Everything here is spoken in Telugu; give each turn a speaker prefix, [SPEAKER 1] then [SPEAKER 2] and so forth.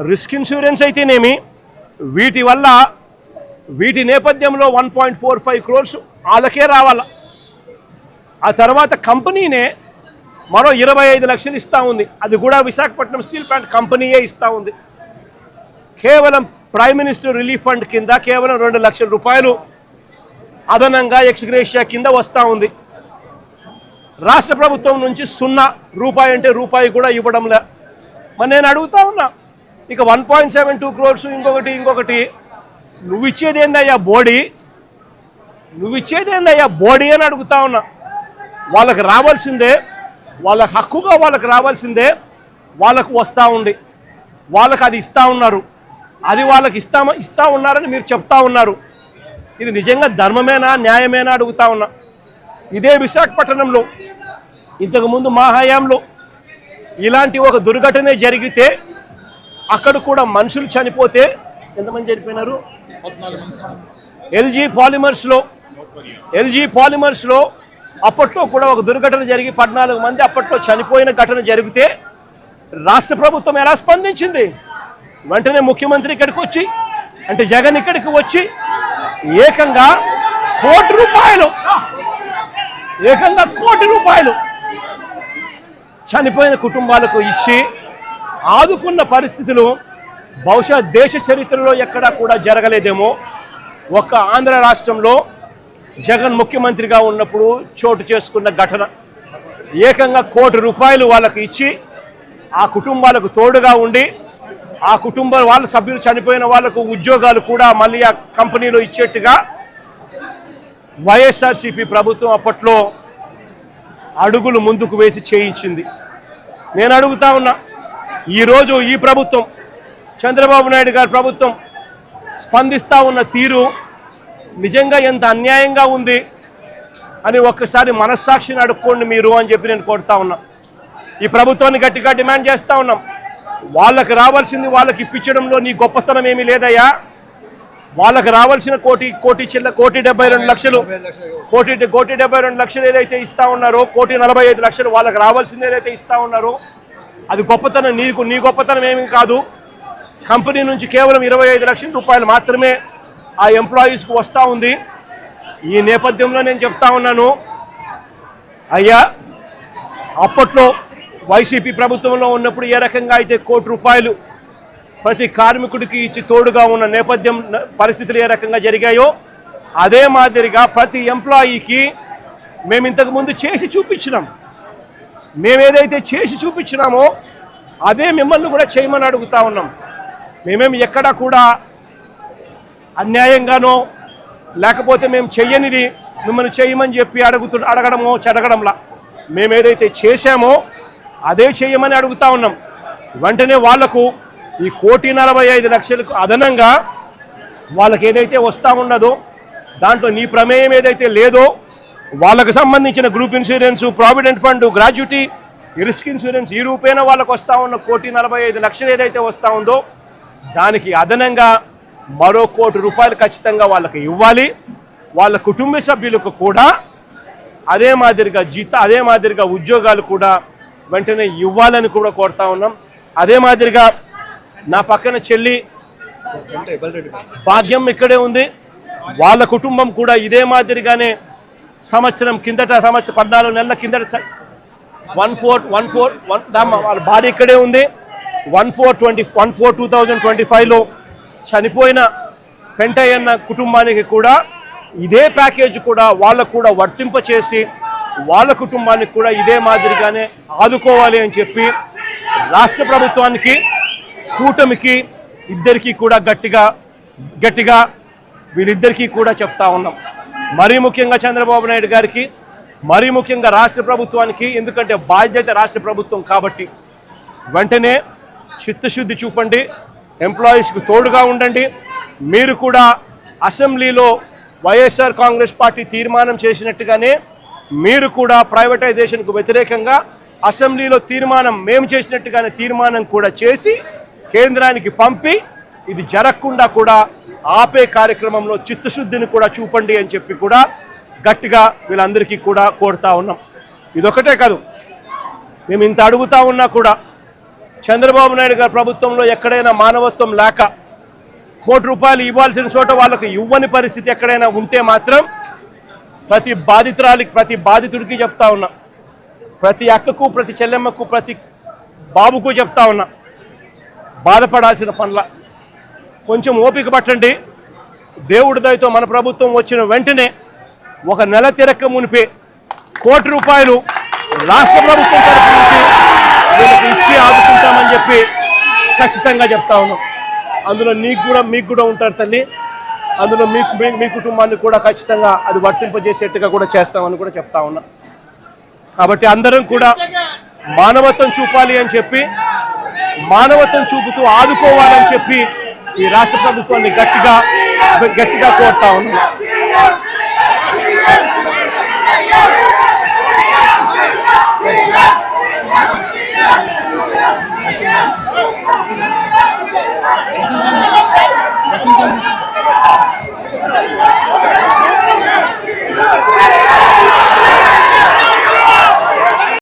[SPEAKER 1] రిస్క్ ఇన్సూరెన్స్ అయితేనేమి, వీటి నేపథ్యంలో 1.45 crores వాళ్ళకే రావాల. ఆ తర్వాత కంపెనీనే మరో 25 లక్షలు ఇస్తూ ఉంది. అది కూడా విశాఖపట్నం స్టీల్ ప్లాంట్ కంపెనీయే ఇస్తూ ఉంది. కేవలం ప్రైమ్ మినిస్టర్ రిలీఫ్ ఫండ్ కింద కేవలం 2 లక్షల రూపాయలు అదనంగా ఎక్స్గ్రేషియా కింద వస్తూ ఉంది. రాష్ట్ర ప్రభుత్వం నుంచి 0 రూపాయి అంటే రూపాయి కూడా ఇవ్వడంలే. మరి నేను అడుగుతా ఉన్నా, ఇక 1.72 crores ఇంకొకటి నువ్వు ఇచ్చేదేందయ్యా బోడీ అని అడుగుతా ఉన్నా. వాళ్ళకి రావాల్సిందే, వాళ్ళ హక్కుగా వాళ్ళకి రావాల్సిందే వాళ్ళకు వస్తూ ఉంది. వాళ్ళకి అది ఇస్తూ ఉన్నారు, అది వాళ్ళకి ఇస్తూ ఉన్నారని మీరు చెప్తా ఉన్నారు. ఇది నిజంగా ధర్మమేనా, న్యాయమేనా అడుగుతా ఉన్నా. ఇదే విశాఖపట్నంలో ఇంతకుముందు మా హయాంలో ఇలాంటి ఒక దుర్ఘటన జరిగితే అక్కడ కూడా మనుషులు చనిపోతే ఎంతమంది చనిపోయినారు? ఎల్జీ పాలిమర్స్లో అప్పట్లో కూడా ఒక దుర్ఘటన జరిగి 14 మంది అప్పట్లో చనిపోయిన ఘటన జరిగితే రాష్ట్ర ప్రభుత్వం ఎలా స్పందించింది? వెంటనే ముఖ్యమంత్రి ఇక్కడికి వచ్చి, అంటే జగన్ ఇక్కడికి వచ్చి ఏకంగా కోటి రూపాయలు చనిపోయిన కుటుంబాలకు ఇచ్చి ఆదుకున్న పరిస్థితులు బహుశా దేశ చరిత్రలో ఎక్కడా కూడా జరగలేదేమో. ఒక్క ఆంధ్ర రాష్ట్రంలో జగన్ ముఖ్యమంత్రిగా ఉన్నప్పుడు చోటు చేసుకున్న ఘటన. ఏకంగా ₹1,00,00,000 వాళ్ళకి ఇచ్చి ఆ కుటుంబాలకు తోడుగా ఉండి ఆ వాళ్ళ సభ్యులు చనిపోయిన వాళ్లకు ఉద్యోగాలు కూడా మళ్ళీ ఆ కంపెనీలో ఇచ్చేట్టుగా వైఎస్ఆర్సీపీ ప్రభుత్వం అప్పట్లో అడుగులు ముందుకు వేసి చేయించింది. నేను అడుగుతా ఉన్నా, ఈరోజు ఈ ప్రభుత్వం, చంద్రబాబు నాయుడు గారి ప్రభుత్వం స్పందిస్తూ ఉన్న తీరు నిజంగా ఎంత అన్యాయంగా ఉంది అని ఒక్కసారి మనస్సాక్షిని అడుక్కోండి మీరు అని చెప్పి నేను కోరుతా ఉన్నా. ఈ ప్రభుత్వాన్ని గట్టిగా డిమాండ్ చేస్తూ ఉన్నాం. వాళ్ళకి రావాల్సింది వాళ్ళకి ఇప్పించడంలో నీ గొప్పతనం ఏమీ లేదయ్యా. వాళ్ళకి రావాల్సిన ₹1,72 లక్షలు ఏదైతే ఇస్తా ఉన్నారో, ₹1,45 వాళ్ళకి రావాల్సింది ఏదైతే ఇస్తా ఉన్నారో అది గొప్పతనం. నీ గొప్పతనం ఏమీ కాదు. కంపెనీ నుంచి కేవలం ₹25 లక్షలు మాత్రమే ఆ ఎంప్లాయీస్కు వస్తూ ఉంది. ఈ నేపథ్యంలో నేను చెప్తా ఉన్నాను, అయ్యా అప్పట్లో వైసీపీ ప్రభుత్వంలో ఉన్నప్పుడు ఏ రకంగా అయితే ₹1,00,00,000 ప్రతి కార్మికుడికి ఇచ్చి తోడుగా ఉన్న నేపథ్యం పరిస్థితులు ఏ రకంగా జరిగాయో అదే మాదిరిగా ప్రతి ఎంప్లాయీకి మేము ఇంతకుముందు చేసి చూపించినాం. మేమేదైతే చేసి చూపించినామో అదే మిమ్మల్ని కూడా చేయమని అడుగుతా ఉన్నాం. మేమేమి ఎక్కడా కూడా అన్యాయంగానో లేకపోతే మేము చెయ్యనిది మిమ్మల్ని చేయమని చెప్పి అడగడంలా మేమేదైతే చేశామో అదే చేయమని అడుగుతా ఉన్నాం. వెంటనే వాళ్లకు ఈ ₹1,45,00,000 అదనంగా వాళ్ళకి ఏదైతే వస్తూ ఉన్నదో దాంట్లో నీ ప్రమేయం ఏదైతే లేదో వాళ్ళకు సంబంధించిన group insurance, provident fund, gratuity, risk insurance ఈ రూపేణ వాళ్ళకు వస్తూ ఉన్న ₹1,45,00,000 ఏదైతే వస్తూ ఉందో దానికి అదనంగా మరో ₹1,00,00,000 ఖచ్చితంగా వాళ్ళకి ఇవ్వాలి. వాళ్ళ కుటుంబ సభ్యులకు కూడా అదే మాదిరిగా ఉద్యోగాలు కూడా వెంటనే ఇవ్వాలని కూడా కోరుతా ఉన్నాం. అదే మాదిరిగా నా పక్కన చెల్లి భాగ్యం ఇక్కడే ఉంది. వాళ్ళ కుటుంబం కూడా ఇదే మాదిరిగానే సంవత్సరం 14 నెలల కిందట 14 వాళ్ళ భార్య ఇక్కడే ఉంది. 1/4/2025లో చనిపోయిన పెంటయ్యన్న కుటుంబానికి కూడా ఇదే ప్యాకేజ్ కూడా వాళ్ళకు కూడా వర్తింపచేసి వాళ్ళ కుటుంబానికి కూడా ఇదే మాదిరిగానే ఆదుకోవాలి అని చెప్పి రాష్ట్ర ప్రభుత్వానికి, కూటమికి ఇద్దరికీ కూడా గట్టిగా వీళ్ళిద్దరికీ కూడా చెప్తా ఉన్నాం. మరీ ముఖ్యంగా చంద్రబాబు నాయుడు గారికి, మరీ ముఖ్యంగా రాష్ట్ర ప్రభుత్వానికి, ఎందుకంటే బాధ్యత రాష్ట్ర ప్రభుత్వం కాబట్టి వెంటనే చిత్తశుద్ధి చూపండి, ఎంప్లాయీస్కి తోడుగా ఉండండి. మీరు కూడా అసెంబ్లీలో వైఎస్ఆర్ కాంగ్రెస్ పార్టీ తీర్మానం చేసినట్టుగానే మీరు కూడా ప్రైవేటైజేషన్కు వ్యతిరేకంగా అసెంబ్లీలో మేము చేసినట్టుగానే తీర్మానం కూడా చేసి కేంద్రానికి పంపి ఇది జరగకుండా కూడా ఆపే కార్యక్రమంలో చిత్తశుద్ధిని కూడా చూపండి అని చెప్పి కూడా గట్టిగా వీళ్ళందరికీ కూడా కోరుతా ఉన్నాం. ఇదొకటే కాదు, మేము ఇంత అడుగుతా ఉన్నా కూడా చంద్రబాబు నాయుడు గారి ప్రభుత్వంలో ఎక్కడైనా మానవత్వం లేక కోటి రూపాయలు ఇవ్వాల్సిన చోట వాళ్ళకు ఇవ్వని పరిస్థితి ఎక్కడైనా ఉంటే మాత్రం ప్రతి బాధితురాలికి, ప్రతి బాధితుడికి చెప్తా ఉన్నా, ప్రతి అక్కకు, ప్రతి చెల్లెమ్మకు, ప్రతి బాబుకు చెప్తా ఉన్నా, బాధపడాల్సిన పనుల కొంచెం ఓపిక పట్టండి. దేవుడి దయతో మన ప్రభుత్వం వచ్చిన వెంటనే ఒక నెల తిరక్క మునిపే కోటి రూపాయలు రాష్ట్ర ప్రభుత్వం తరఫు నుంచి వీళ్ళకి ఇచ్చి ఆదుకుంటామని చెప్పి ఖచ్చితంగా చెప్తా ఉన్నాం. అందులో మీకు కూడా ఉంటారు తల్లి, అందులో మీ కుటుంబాన్ని కూడా ఖచ్చితంగా అది వర్తింపజేసేట్టుగా కూడా చేస్తామని కూడా చెప్తా ఉన్నా. కాబట్టి అందరం కూడా మానవత్వం చూపాలి అని చెప్పి, మానవత్వం చూపుతూ ఆదుకోవాలని చెప్పి ఈ రాష్ట్ర ప్రభుత్వాన్ని గట్టిగా కోరుతా ఉన్నాం.
[SPEAKER 2] Let's go.